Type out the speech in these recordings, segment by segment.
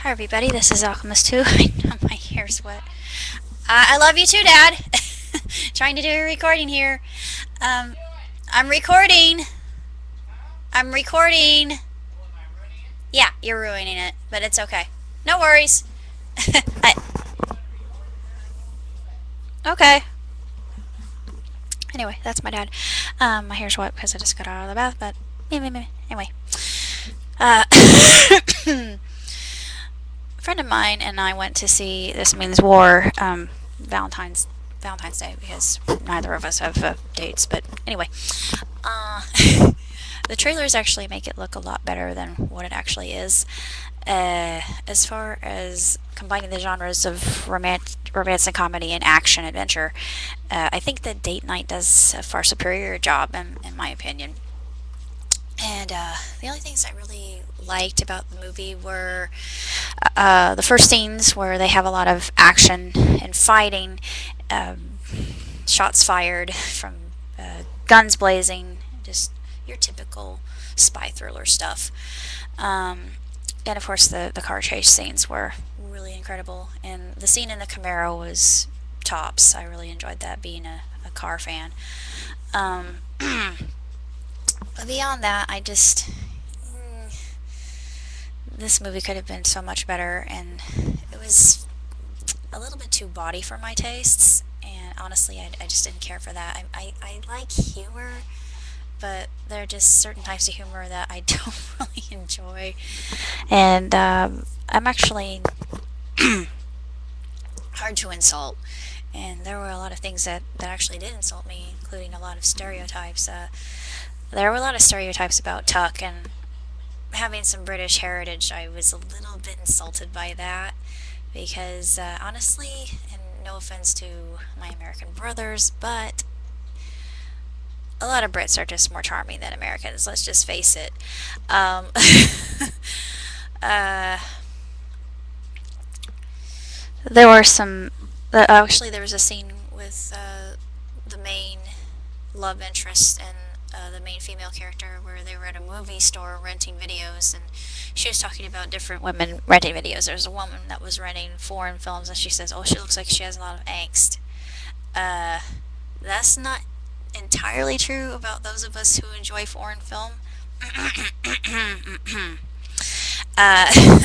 Hi everybody, this is Alchemist 2. I know my hair's wet. I love you too, Dad. Trying to do a recording here. Um, I'm recording. I'm recording. Yeah, you're ruining it, but it's okay. No worries. I, okay. Anyway, that's my dad. My hair's wet because I just got out of the bath, but anyway. A friend of mine and I went to see This Means War Valentine's Valentine's Day because neither of us have dates. But anyway, uh, the trailers actually make it look a lot better than what it actually is. As far as combining the genres of romance and comedy and action adventure, I think that Date Night does a far superior job, in my opinion. And the only things I really liked about the movie were the first scenes where they have a lot of action and fighting, um, shots fired from guns blazing, just your typical spy thriller stuff. Um, and of course, the car chase scenes were really incredible. And the scene in the Camaro was tops. I really enjoyed that, being a car fan. Um, but beyond that, this movie could have been so much better, and it was a little bit too bawdy for my tastes. And honestly, I just didn't care for that. I like humor, but there are just certain types of humor that I don't really enjoy. And I'm actually hard to insult. And there were a lot of things that actually did insult me, including a lot of stereotypes. There were a lot of stereotypes about Tuck, and having some British heritage, I was a little bit insulted by that. Because honestly, and no offense to my American brothers, but a lot of Brits are just more charming than Americans. Let's just face it. Um, uh, there were some. Actually, there was a scene with the main love interest and the main female character where they were at a movie store renting videos, and she was talking about different women renting videos. There's a woman that was renting foreign films, and she says, "Oh, she looks like she has a lot of angst." Uh, that's not entirely true about those of us who enjoy foreign film. Uh,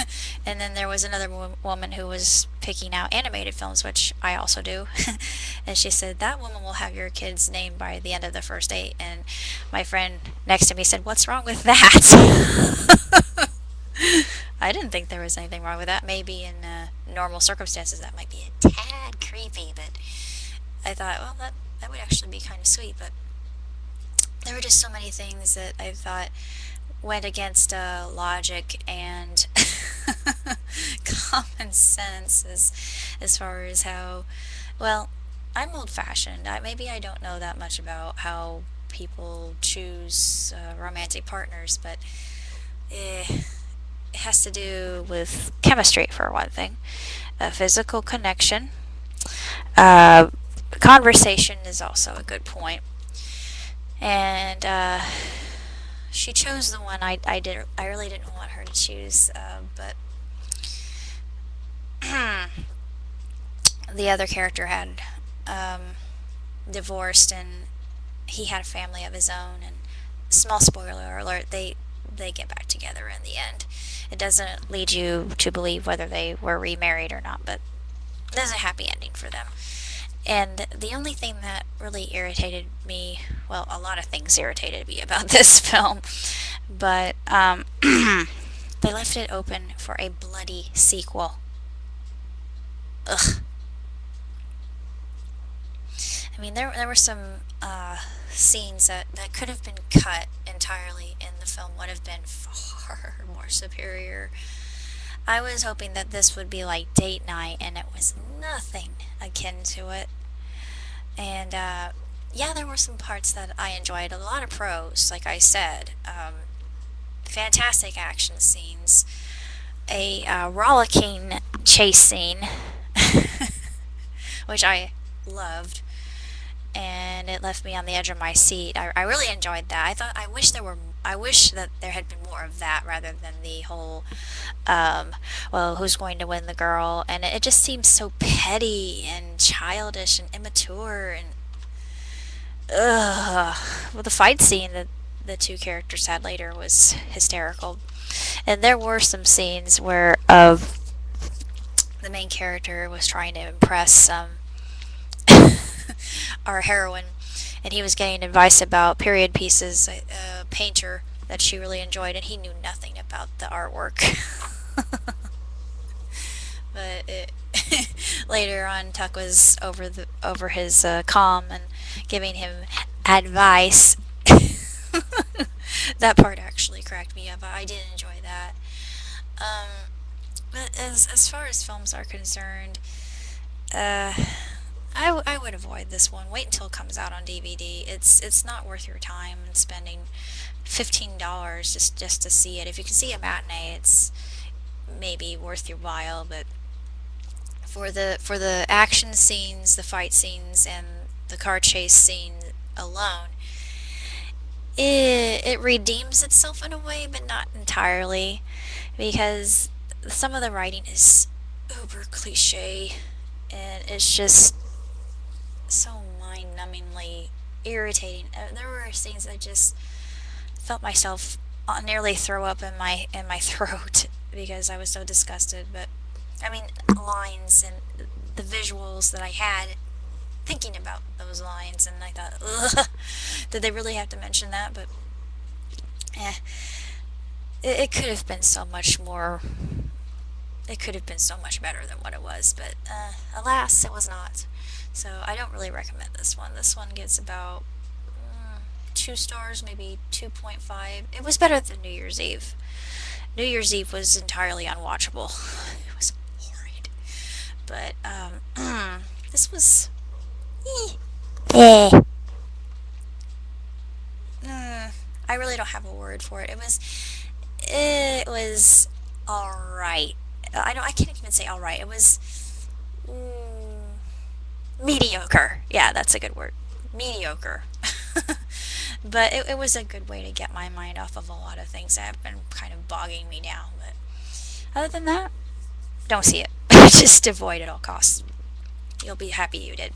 and then there was another woman who was picking out animated films, which I also do. And she said, "That woman will have your kid's name by the end of the first date." And my friend next to me said, "What's wrong with that?" I didn't think there was anything wrong with that. Maybe in normal circumstances that might be a tad creepy, but I thought, well, that would actually be kind of sweet. But there were just so many things that I thought went against logic and common sense as far as how, well, I'm old fashioned. Maybe I don't know that much about how people choose romantic partners, but it has to do with chemistry, for one thing, a physical connection. Uh, Conversation is also a good point. And she chose the one I really didn't want her to choose, but the other character had um, divorced, and he had a family of his own. And small spoiler alert, they get back together in the end. It doesn't lead you to believe whether they were remarried or not, but there's a happy ending for them. And the only thing that really irritated me, well, a lot of things irritated me about this film, but they left it open for a bloody sequel. Ugh. I mean, there were some scenes that could have been cut entirely, and the film would have been far more superior. I was hoping that this would be like Date Night, and it was nothing akin to it. And yeah, there were some parts that I enjoyed. A lot of pros, like I said. Fantastic action scenes. A rollicking chase scene, which I loved. And it left me on the edge of my seat. I really enjoyed that. I wish there were I wish that there had been more of that rather than the whole, um, well, who's going to win the girl? And it just seems so petty and childish and immature and ugh. Well, the fight scene that the two characters had later was hysterical, and there were some scenes where the main character was trying to impress our heroine, and he was getting advice about period pieces, a painter that she really enjoyed, and he knew nothing about the artwork. But later on, Tuck was over his calm and giving him advice. That part actually cracked me up. I did enjoy that. But as far as films are concerned, uh, I would avoid this one. Wait until it comes out on DVD. It's not worth your time and spending $15 just to see it. If you can see a matinee, it's maybe worth your while. But for the action scenes, the fight scenes, and the car chase scene alone, it redeems itself in a way, but not entirely, because some of the writing is uber cliche, and it's just so mind-numbingly irritating. There were scenes that just felt myself nearly throw up in my throat because I was so disgusted. But I mean, lines and the visuals that I had thinking about those lines, and I thought, ugh, did they really have to mention that? But eh, it could have been so much more. It could have been so much better than what it was, but alas, it was not. So I don't really recommend this one. This one gets about 2 stars, maybe 2.5. It was better than New Year's Eve. New Year's Eve was entirely unwatchable. It was horrid. But this was. Eh. I really don't have a word for it. It was all right. I can't even say all right. It was mediocre. Yeah, that's a good word. Mediocre. But it was a good way to get my mind off of a lot of things that have been kind of bogging me down. But other than that, don't see it. Just avoid at all costs. You'll be happy you did.